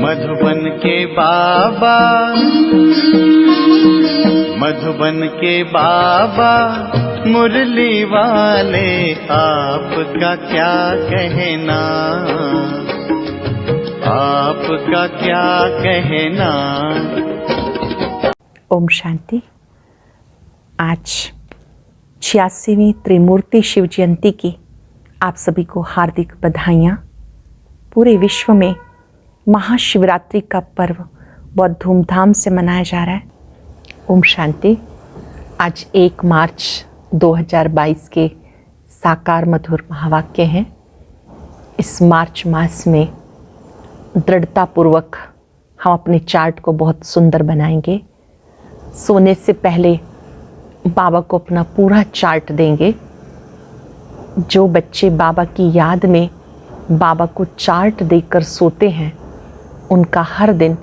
मधुबन के बाबा, मधुबन के बाबा मुरली वाले, आपका क्या कहना, आपका क्या कहना। ओम शांति। आज 86वीं त्रिमूर्ति शिव जयंती की आप सभी को हार्दिक बधाइयाँ। पूरे विश्व में महाशिवरात्रि का पर्व बहुत धूमधाम से मनाया जा रहा है। ओम शांति। आज 1 मार्च 2022 के साकार मधुर महावाक्य हैं। इस मार्च मास में दृढ़तापूर्वक हम अपने चार्ट को बहुत सुंदर बनाएंगे। सोने से पहले बाबा को अपना पूरा चार्ट देंगे। जो बच्चे बाबा की याद में बाबा को चार्ट देकर सोते हैं, उनका हर दिन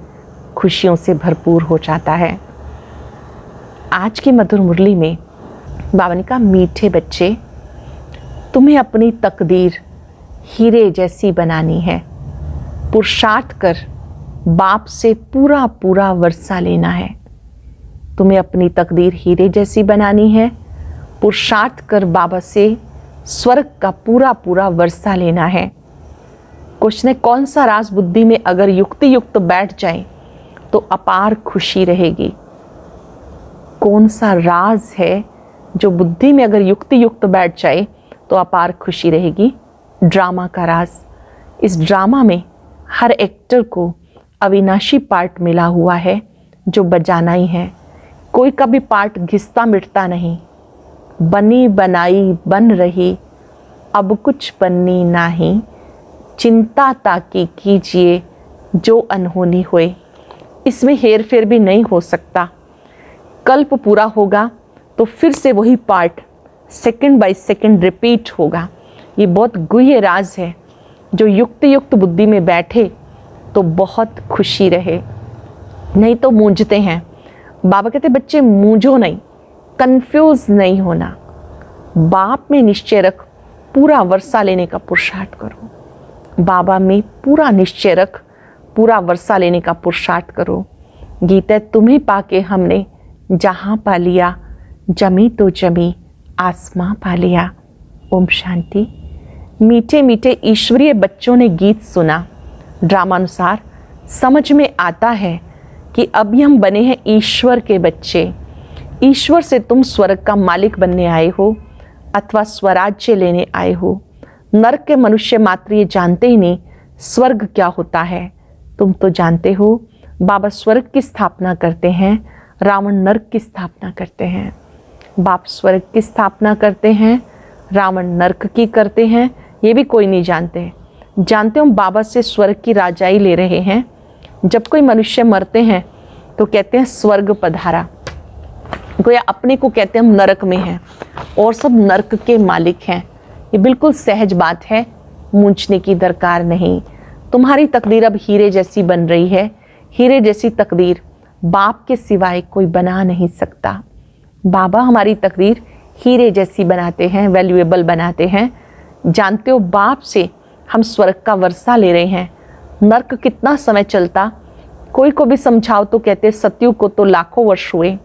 खुशियों से भरपूर हो जाता है। आज की मधुर मुरली में बाबा ने कहा, मीठे बच्चे, तुम्हें अपनी तकदीर हीरे जैसी बनानी है। पुरुषार्थ कर बाप से पूरा पूरा वर्षा लेना है। तुम्हें अपनी तकदीर हीरे जैसी बनानी है। पुरुषार्थ कर बाबा से स्वर्ग का पूरा पूरा वर्षा लेना है। कुछ ने कौन सा राज बुद्धि में अगर युक्ति युक्त बैठ जाए तो अपार खुशी रहेगी। कौन सा राज है जो बुद्धि में अगर युक्ति युक्त बैठ जाए तो अपार खुशी रहेगी? ड्रामा का राज। इस ड्रामा में हर एक्टर को अविनाशी पार्ट मिला हुआ है जो बजाना ही है। कोई कभी पार्ट घिसता मिटता नहीं। बनी बनाई बन रही, अब कुछ बननी नाही। चिंता ताकि कीजिए जो अनहोनी होए। इसमें हेर फेर भी नहीं हो सकता। कल्प पूरा होगा तो फिर से वही part second by second repeat होगा। ये बहुत गुह्य राज है। जो युक्ति युक्त बुद्धि में बैठे तो बहुत खुशी रहे, नहीं तो मूंझते हैं। बाबा कहते, बच्चे मूंझो नहीं, कंफ्यूज नहीं होना। बाप में निश्चय रख, पूरा वर्षा लेने का पुरुषार्थ करो। बाबा में पूरा निश्चय रख, पूरा वर्षा लेने का पुरुषार्थ करो। गीता, तुम्हें पाके हमने जहाँ पा लिया, जमी तो जमी, आसमां पा लिया। ओम शांति। मीठे मीठे ईश्वरीय बच्चों ने गीत सुना। ड्रामानुसार समझ में आता है कि अभी हम बने हैं ईश्वर के बच्चे। ईश्वर से तुम स्वर्ग का मालिक बनने आए हो अथवा स्वराज्य लेने आए हो। नरक के मनुष्य मात्र ये जानते ही नहीं स्वर्ग क्या होता है। तुम तो जानते हो बाबा स्वर्ग की स्थापना करते हैं, रावण नरक की स्थापना करते हैं। बाप स्वर्ग की स्थापना करते हैं, रावण नरक की करते हैं। ये भी कोई नहीं जानते। जानते हो बाबा से स्वर्ग की राजाई ले रहे हैं। जब कोई मनुष्य मरते हैं तो कहते हैं स्वर्ग पधारा। गोया अपने को कहते हैं हम नरक में हैं और सब नरक के मालिक हैं। ये बिल्कुल सहज बात है, मूंझने की दरकार नहीं। तुम्हारी तकदीर अब हीरे जैसी बन रही है। हीरे जैसी तकदीर बाप के सिवाय कोई बना नहीं सकता। बाबा हमारी तकदीर हीरे जैसी बनाते हैं, वैल्यूएबल बनाते हैं। जानते हो बाप से हम स्वर्ग का वर्षा ले रहे हैं। नर्क कितना समय चलता, कोई को भी समझाओ तो कहते सत्युग को तो लाखों वर्ष हुए।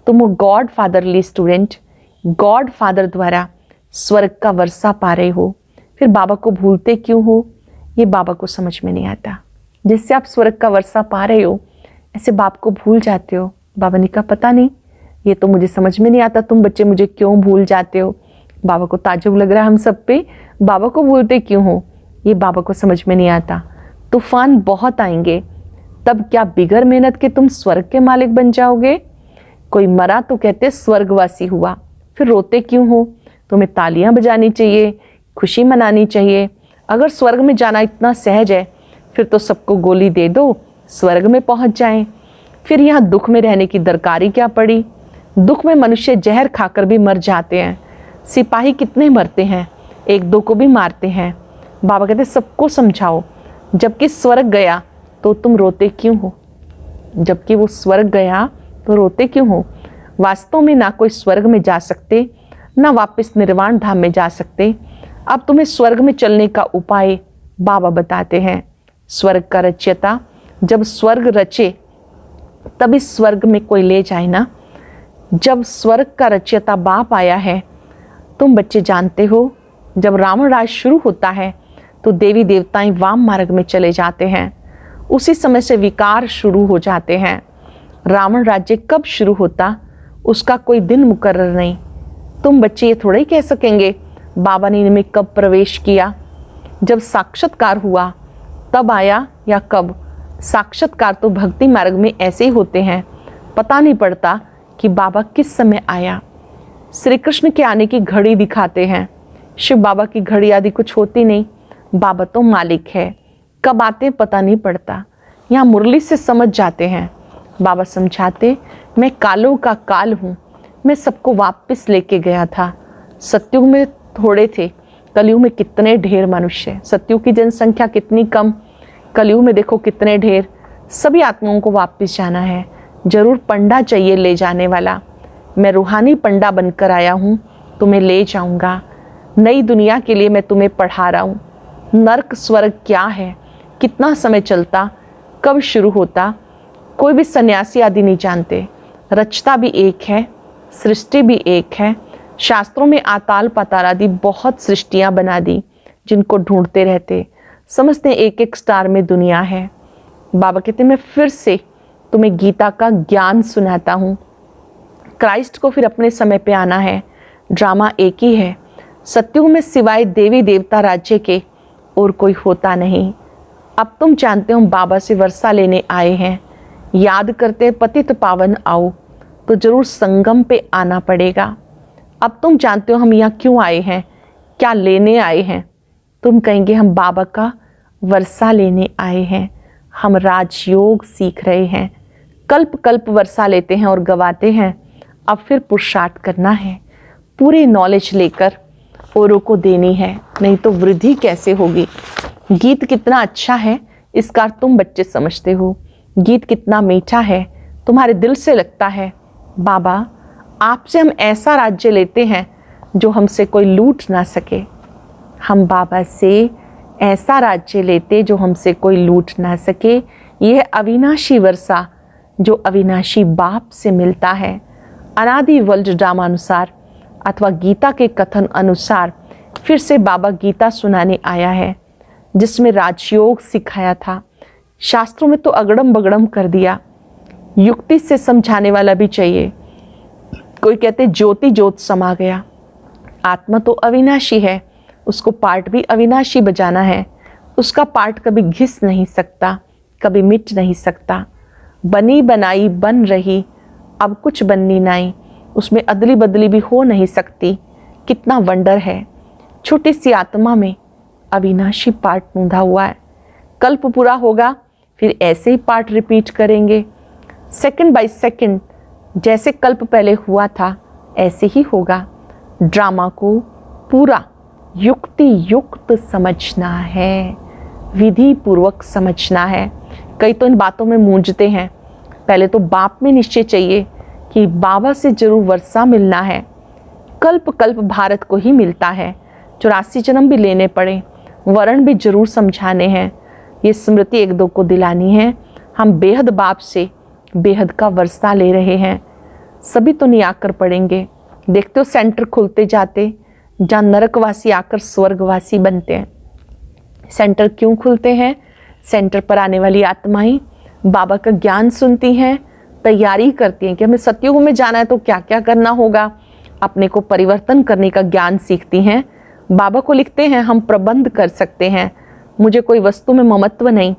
तुम God fatherly student, God father द्वारा स्वर्ग का वर्षा पा रहे हो, फिर बाबा को भूलते क्यों हो? ये बाबा को समझ में नहीं आता। जिससे आप स्वर्ग का वर्षा पा रहे हो ऐसे बाप को भूल जाते हो। बाबा ने कहा, पता नहीं, ये तो मुझे समझ में नहीं आता, तुम बच्चे मुझे क्यों भूल जाते हो। बाबा को ताज्जुब लग रहा है हम सब पे, बाबा को भूलते क्यों हो? ये बाबा को समझ में नहीं आता। तूफान बहुत आएंगे, तब क्या बिगर मेहनत के तुम स्वर्ग के मालिक बन जाओगे? कोई मरा तो कहते स्वर्गवासी हुआ, फिर रोते क्यों हो? तुम्हें तालियां बजानी चाहिए, खुशी मनानी चाहिए। अगर स्वर्ग में जाना इतना सहज है फिर तो सबको गोली दे दो, स्वर्ग में पहुंच जाएं। फिर यहाँ दुख में रहने की दरकारी क्या पड़ी? दुख में मनुष्य जहर खाकर भी मर जाते हैं। सिपाही कितने मरते हैं, एक दो को भी मारते हैं। बाबा कहते सबको समझाओ, जबकि स्वर्ग गया तो तुम रोते क्यों हो? जबकि वो स्वर्ग गया तो रोते क्यों हो? वास्तव में ना कोई स्वर्ग में जा सकते, ना वापस निर्वाण धाम में जा सकते। अब तुम्हें स्वर्ग में चलने का उपाय बाबा बताते हैं। स्वर्ग का रचयिता जब स्वर्ग रचे तभी स्वर्ग में कोई ले जाए ना। जब स्वर्ग का रचयिता बाप आया है, तुम बच्चे जानते हो, जब रावण राज शुरू होता है तो देवी देवताएं वाम मार्ग में चले जाते हैं। उसी समय से विकार शुरू हो जाते हैं। रावण राज्य कब शुरू होता उसका कोई दिन मुकर्रर नहीं। तुम बच्चे ये थोड़ा ही कह सकेंगे बाबा ने इनमें कब प्रवेश किया। जब साक्षात्कार हुआ तब आया या कब। साक्षात्कार तो भक्ति मार्ग में ऐसे ही होते हैं, पता नहीं पड़ता कि बाबा किस समय आया। श्री कृष्ण के आने की घड़ी दिखाते हैं, शिव बाबा की घड़ी आदि कुछ होती नहीं। बाबा तो मालिक है, कब आते हैं पता नहीं पड़ता। यहाँ मुरली से समझ जाते हैं। बाबा समझाते, मैं कालों का काल हूँ, मैं सबको वापस लेके गया था। सतयुग में थोड़े थे, कलयुग में कितने ढेर मनुष्य। सतयुग की जनसंख्या कितनी कम, कलयुग में देखो कितने ढेर। सभी आत्माओं को वापस जाना है। जरूर पंडा चाहिए ले जाने वाला। मैं रूहानी पंडा बनकर आया हूँ, तुम्हें ले जाऊँगा। नई दुनिया के लिए मैं तुम्हें पढ़ा रहा हूँ। नर्क स्वर्ग क्या है, कितना समय चलता, कब शुरू होता, कोई भी सन्यासी आदि नहीं जानते। रचता भी एक है, सृष्टि भी एक है। शास्त्रों में आताल पाताल आदि बहुत सृष्टियाँ बना दी, जिनको ढूंढते रहते, समझते एक एक स्टार में दुनिया है। बाबा कहते मैं फिर से तुम्हें गीता का ज्ञान सुनाता हूँ। क्राइस्ट को फिर अपने समय पे आना है। ड्रामा एक ही है। सतयुग में सिवाय देवी देवता राज्य के और कोई होता नहीं। अब तुम जानते हो बाबा से वर्षा लेने आए हैं। याद करते पतित पावन आओ, तो जरूर संगम पे आना पड़ेगा। अब तुम जानते हो हम यहाँ क्यों आए हैं, क्या लेने आए हैं। तुम कहेंगे हम बाबा का वर्षा लेने आए हैं, हम राजयोग सीख रहे हैं। कल्प कल्प वर्षा लेते हैं और गवाते हैं। अब फिर पुरुषार्थ करना है, पूरी नॉलेज लेकर औरों को देनी है, नहीं तो वृद्धि कैसे होगी। गीत कितना अच्छा है इसका अर्थ तुम बच्चे समझते हो। गीत कितना मीठा है, तुम्हारे दिल से लगता है बाबा आपसे हम ऐसा राज्य लेते हैं जो हमसे कोई लूट ना सके। हम बाबा से ऐसा राज्य लेते जो हमसे कोई लूट ना सके। यह अविनाशी वर्षा जो अविनाशी बाप से मिलता है। अनादि वर्ल्ड ड्रामा अनुसार अथवा गीता के कथन अनुसार फिर से बाबा गीता सुनाने आया है, जिसमें राजयोग सिखाया था। शास्त्रों में तो अगड़म बगड़म कर दिया, युक्ति से समझाने वाला भी चाहिए। कोई कहते ज्योति ज्योत समा गया। आत्मा तो अविनाशी है, उसको पार्ट भी अविनाशी बजाना है। उसका पार्ट कभी घिस नहीं सकता, कभी मिट नहीं सकता। बनी बनाई बन रही, अब कुछ बननी नहीं, उसमें अदली बदली भी हो नहीं सकती। कितना वंडर है। छोटी सी आत्मा में अविनाशी पार्ट मूंधा हुआ है। कल्प पूरा होगा फिर ऐसे ही पार्ट रिपीट करेंगे। सेकंड बाय सेकंड जैसे कल्प पहले हुआ था ऐसे ही होगा। ड्रामा को पूरा युक्ति युक्त समझना है, विधि पूर्वक समझना है। कई तो इन बातों में मूंझते हैं। पहले तो बाप में निश्चय चाहिए कि बाबा से जरूर वर्षा मिलना है। कल्प कल्प भारत को ही मिलता है। 84 जन्म भी लेने पड़े, वर्ण भी जरूर समझाने हैं। ये स्मृति एक दो को दिलानी है। हम बेहद बाप से बेहद का वर्षा ले रहे हैं। सभी तो नहीं आकर पढ़ेंगे। देखते हो सेंटर खुलते जाते, जहाँ नरकवासी आकर स्वर्गवासी बनते हैं। सेंटर क्यों खुलते हैं? सेंटर पर आने वाली आत्माएं बाबा का ज्ञान सुनती हैं, तैयारी करती हैं कि हमें सतयुग में जाना है तो क्या क्या करना होगा। अपने को परिवर्तन करने का ज्ञान सीखती हैं। बाबा को लिखते हैं हम प्रबंध कर सकते हैं, मुझे कोई वस्तु में ममत्व नहीं।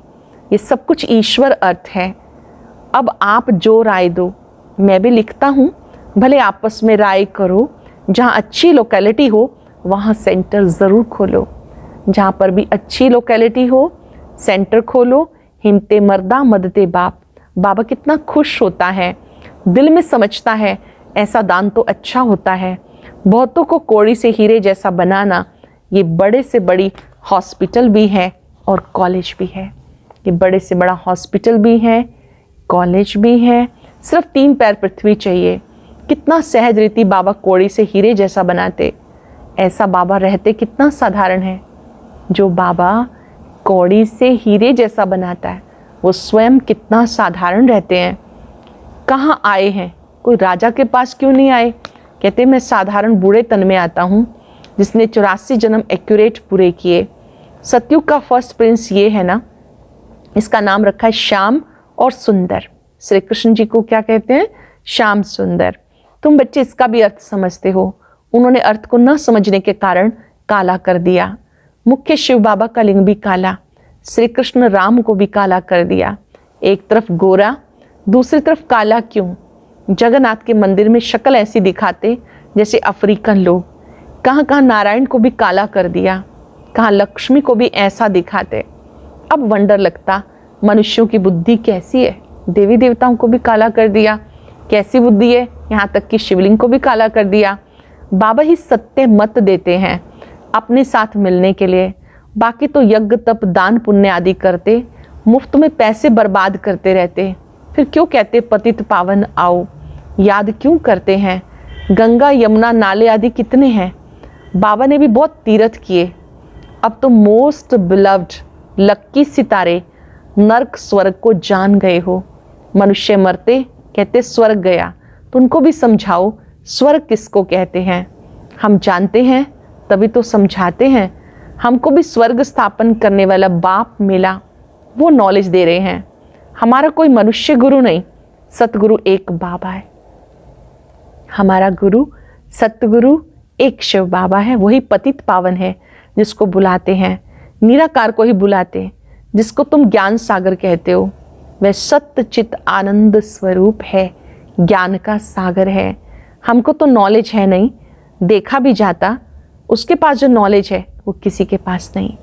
ये सब कुछ ईश्वर अर्थ है। अब आप जो राय दो, मैं भी लिखता हूँ, भले आपस में राय करो। जहाँ अच्छी लोकेलिटी हो वहाँ सेंटर ज़रूर खोलो। जहाँ पर भी अच्छी लोकेलिटी हो सेंटर खोलो। हिम्मते मर्दा मदते बाप। बाबा कितना खुश होता है, दिल में समझता है ऐसा दान तो अच्छा होता है। बहुतों को कौड़ी से हीरे जैसा बनाना, ये बड़े से बड़ी हॉस्पिटल भी है और कॉलेज भी है। ये बड़े से बड़ा हॉस्पिटल भी है, कॉलेज भी है। सिर्फ 3 पैर पृथ्वी चाहिए। कितना सहज रीति बाबा कौड़ी से हीरे जैसा बनाते। ऐसा बाबा रहते कितना साधारण है। जो बाबा कौड़ी से हीरे जैसा बनाता है वो स्वयं कितना साधारण रहते हैं। कहाँ आए हैं, कोई राजा के पास क्यों नहीं आए? कहते मैं साधारण बूढ़े तन में आता हूँ जिसने 84 जन्म एक्यूरेट पूरे किए। सतयुग का फर्स्ट प्रिंस ये है ना, इसका नाम रखा है श्याम और सुंदर। श्री कृष्ण जी को क्या कहते हैं? श्याम सुंदर। तुम बच्चे इसका भी अर्थ समझते हो। उन्होंने अर्थ को न समझने के कारण काला कर दिया। मुख्य शिव बाबा का लिंग भी काला, श्री कृष्ण राम को भी काला कर दिया। एक तरफ गोरा, दूसरी तरफ काला क्यों? जगन्नाथ के मंदिर में शक्ल ऐसी दिखाते जैसे अफ्रीकन लोग। कहाँ कहाँ नारायण को भी काला कर दिया, कहाँ लक्ष्मी को भी ऐसा दिखाते। अब वंडर लगता मनुष्यों की बुद्धि कैसी है। देवी देवताओं को भी काला कर दिया, कैसी बुद्धि है। यहाँ तक कि शिवलिंग को भी काला कर दिया। बाबा ही सत्य मत देते हैं अपने साथ मिलने के लिए। बाकी तो यज्ञ तप दान पुण्य आदि करते, मुफ्त में पैसे बर्बाद करते रहते। फिर क्यों कहते पतित पावन आओ? याद क्यों करते हैं? गंगा यमुना नाले आदि कितने हैं। बाबा ने भी बहुत तीर्थ किए। अब तो मोस्ट बिलव्ड लक्की सितारे नर्क स्वर्ग को जान गए हो। मनुष्य मरते कहते स्वर्ग गया, तो उनको भी समझाओ स्वर्ग किसको कहते हैं। हम जानते हैं तभी तो समझाते हैं। हमको भी स्वर्ग स्थापन करने वाला बाप मिला, वो नॉलेज दे रहे हैं। हमारा कोई मनुष्य गुरु नहीं, सतगुरु एक बाबा है। हमारा गुरु सतगुरु एक शिव बाबा है। वही पतित पावन है जिसको बुलाते हैं, निराकार को ही बुलाते, जिसको तुम ज्ञान सागर कहते हो। वह सत्य चित आनंद स्वरूप है, ज्ञान का सागर है। हमको तो नॉलेज है नहीं, देखा भी जाता। उसके पास जो नॉलेज है वो किसी के पास नहीं।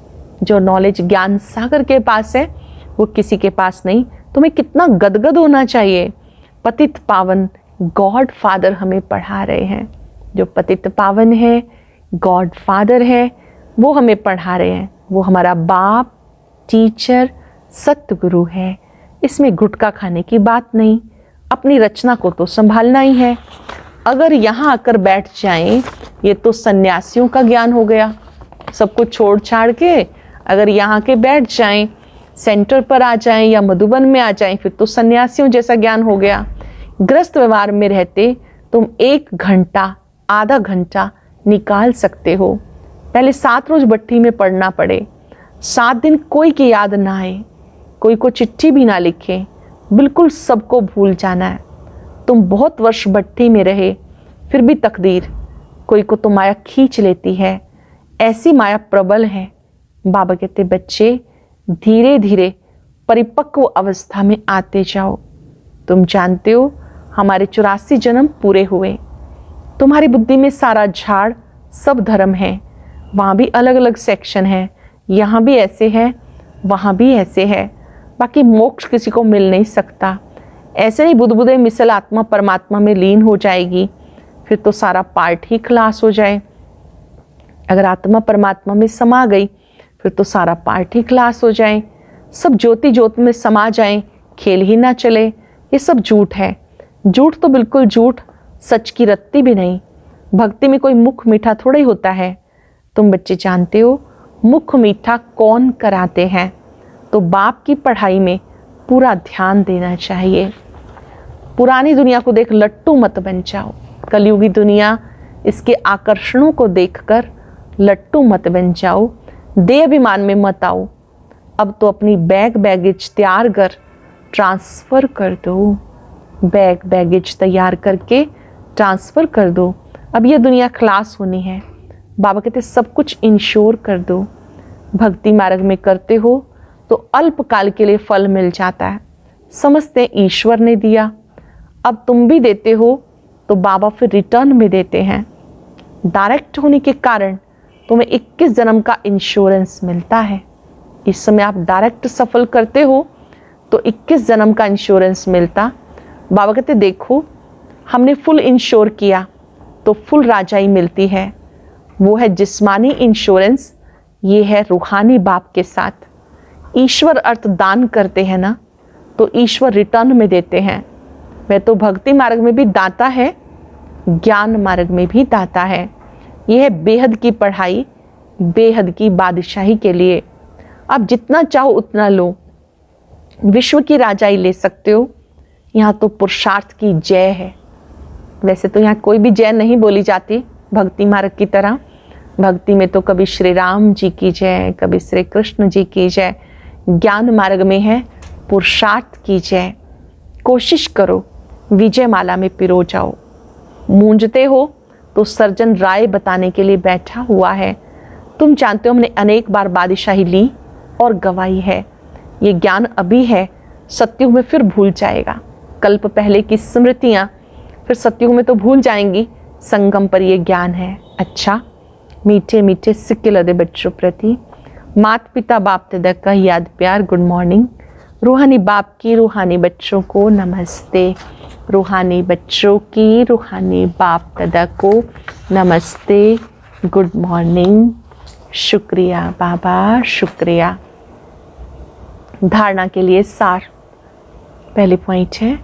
जो नॉलेज ज्ञान सागर के पास है वो किसी के पास नहीं। तुम्हें कितना गदगद होना चाहिए। पतित पावन गॉड फादर हमें पढ़ा रहे हैं। जो पतित पावन है, गॉड फादर है, वो हमें पढ़ा रहे हैं। वो हमारा बाप, टीचर, सतगुरु है। इसमें गुटखा खाने की बात नहीं। अपनी रचना को तो संभालना ही है। अगर यहाँ आकर बैठ जाएं, ये तो सन्यासियों का ज्ञान हो गया। सब कुछ छोड़ छाड़ के अगर यहाँ के बैठ जाएं, सेंटर पर आ जाएं या मधुबन में आ जाएं, फिर तो सन्यासियों जैसा ज्ञान हो गया। ग्रस्त व्यवहार में रहते तुम 1 घंटा आधा घंटा निकाल सकते हो। पहले 7 रोज भट्ठी में पढ़ना पड़े, 7 दिन कोई की याद ना आए, कोई को चिट्ठी भी ना लिखे, बिल्कुल सबको भूल जाना है। तुम बहुत वर्ष भट्ठी में रहे, फिर भी तकदीर कोई को तो माया खींच लेती है। ऐसी माया प्रबल है। बाबा कहते बच्चे धीरे धीरे परिपक्व अवस्था में आते जाओ। तुम जानते हो हमारे 84 जन्म पूरे हुए। तुम्हारी बुद्धि में सारा झाड़, सब धर्म है। वहाँ भी अलग अलग सेक्शन है, यहाँ भी ऐसे है, वहाँ भी ऐसे है। बाकी मोक्ष किसी को मिल नहीं सकता। ऐसे नहीं बुदबुदे मिसल आत्मा परमात्मा में लीन हो जाएगी, फिर तो सारा पार्ट ही क्लास हो जाए। अगर आत्मा परमात्मा में समा गई फिर तो सारा पार्ट ही क्लास हो जाए। सब ज्योति ज्योत में समा जाएं, खेल ही ना चले। ये सब झूठ है। झूठ तो बिल्कुल झूठ, सच की रत्ती भी नहीं। भक्ति में कोई मुख मीठा थोड़ा ही होता है। तुम बच्चे जानते हो मुख मीठा कौन कराते हैं? तो बाप की पढ़ाई में पूरा ध्यान देना चाहिए। पुरानी दुनिया को देख लट्टू मत बन जाओ। कलयुगी दुनिया, इसके आकर्षणों को देखकर लट्टू मत बन जाओ। देह अभिमान में मत आओ। अब तो अपनी बैगेज तैयार कर ट्रांसफ़र कर दो। बैगेज तैयार करके ट्रांसफ़र कर दो। अब ये दुनिया खलास होनी है। बाबा कहते सब कुछ इंश्योर कर दो। भक्ति मार्ग में करते हो तो अल्पकाल के लिए फल मिल जाता है। समझते ईश्वर ने दिया, अब तुम भी देते हो तो बाबा फिर रिटर्न में देते हैं। डायरेक्ट होने के कारण तुम्हें 21 जन्म का इंश्योरेंस मिलता है। इस समय आप डायरेक्ट सफल करते हो तो 21 जन्म का इंश्योरेंस मिलता। बाबा कहते देखो हमने फुल इंश्योर किया तो फुल राजाई मिलती है। वो है जिस्मानी इंश्योरेंस, ये है रूहानी बाप के साथ। ईश्वर अर्थ दान करते हैं ना, तो ईश्वर रिटर्न में देते हैं। वह तो भक्ति मार्ग में भी दाता है, ज्ञान मार्ग में भी दाता है। यह है बेहद की पढ़ाई, बेहद की बादशाही के लिए। अब जितना चाहो उतना लो। विश्व की राजाई ले सकते हो। यहाँ तो पुरुषार्थ की जय है। वैसे तो यहाँ कोई भी जय नहीं बोली जाती भक्ति मार्ग की तरह। भक्ति में तो कभी श्री राम जी की जय, कभी श्री कृष्ण जी की जय। ज्ञान मार्ग में है पुरुषार्थ की जय। कोशिश करो, विजय माला में पिरो जाओ। मूंझते हो तो सर्जन राय बताने के लिए बैठा हुआ है। तुम जानते हो हमने अनेक बार बादशाही ली और गवाई है। ये ज्ञान अभी है, सत्युग में फिर भूल जाएगा। कल्प पहले की स्मृतियाँ फिर सत्युग में तो भूल जाएंगी। संगम पर ये ज्ञान है। अच्छा, मीठे मीठे सिक्के लदे बच्चों प्रति माता पिता बाप दादा का याद प्यार गुड मॉर्निंग। रूहानी बाप की रूहानी बच्चों को नमस्ते। रूहानी बच्चों की रूहानी बाप दादा को नमस्ते, गुड मॉर्निंग। शुक्रिया बाबा, शुक्रिया। धारणा के लिए सार। पहले पॉइंट है,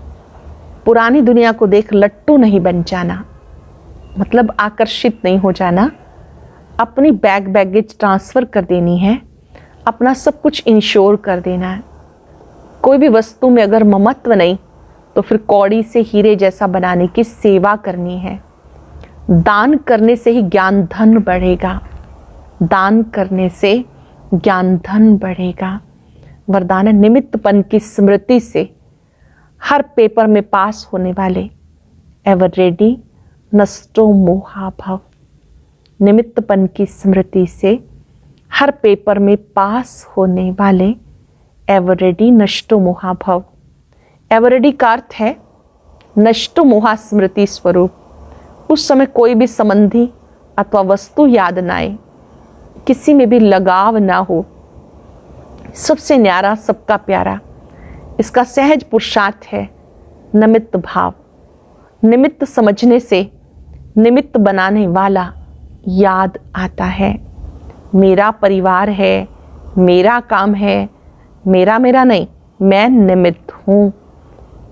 पुरानी दुनिया को देख लट्टू नहीं बन जाना, मतलब आकर्षित नहीं हो जाना। अपनी बैगेज ट्रांसफ़र कर देनी है, अपना सब कुछ इंश्योर कर देना है। कोई भी वस्तु में अगर ममत्व नहीं तो फिर कौड़ी से हीरे जैसा बनाने की सेवा करनी है। दान करने से ही ज्ञान धन बढ़ेगा। दान करने से ज्ञान धन बढ़ेगा। वरदान है, निमित्तपन की स्मृति से हर पेपर में पास होने वाले एवर रेडी नष्टो मोहा भव। निमित्तपन की स्मृति से हर पेपर में पास होने वाले एवर रेडी नष्टो मोहा भव। एवर रेडी का अर्थ है नष्टो मोहा स्मृति स्वरूप। उस समय कोई भी संबंधी अथवा वस्तु याद ना आए, किसी में भी लगाव ना हो, सबसे न्यारा सबका प्यारा। इसका सहज पुरुषार्थ है निमित्त भाव। निमित्त समझने से निमित्त बनाने वाला याद आता है। मेरा परिवार है, मेरा काम है, मेरा नहीं, मैं निमित्त हूँ।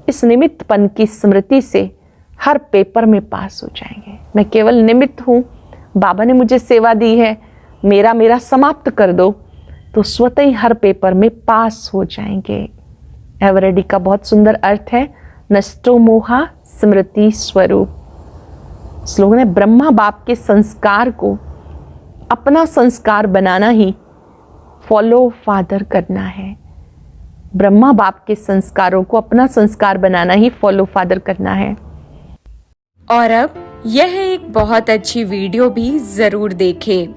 इस निमित्तपन की स्मृति से हर पेपर में पास हो जाएंगे। मैं केवल निमित्त हूँ, बाबा ने मुझे सेवा दी है, मेरा समाप्त कर दो, तो स्वतः ही हर पेपर में पास हो जाएंगे। एवरेडी का बहुत सुंदर अर्थ है नष्टो मोहा स्मृति स्वरूप। स्लोगन है, ब्रह्मा बाप के संस्कार को अपना संस्कार बनाना ही फॉलो फादर करना है। ब्रह्मा बाप के संस्कारों को अपना संस्कार बनाना ही फॉलो फादर करना है। और अब यह एक बहुत अच्छी वीडियो भी जरूर देखें।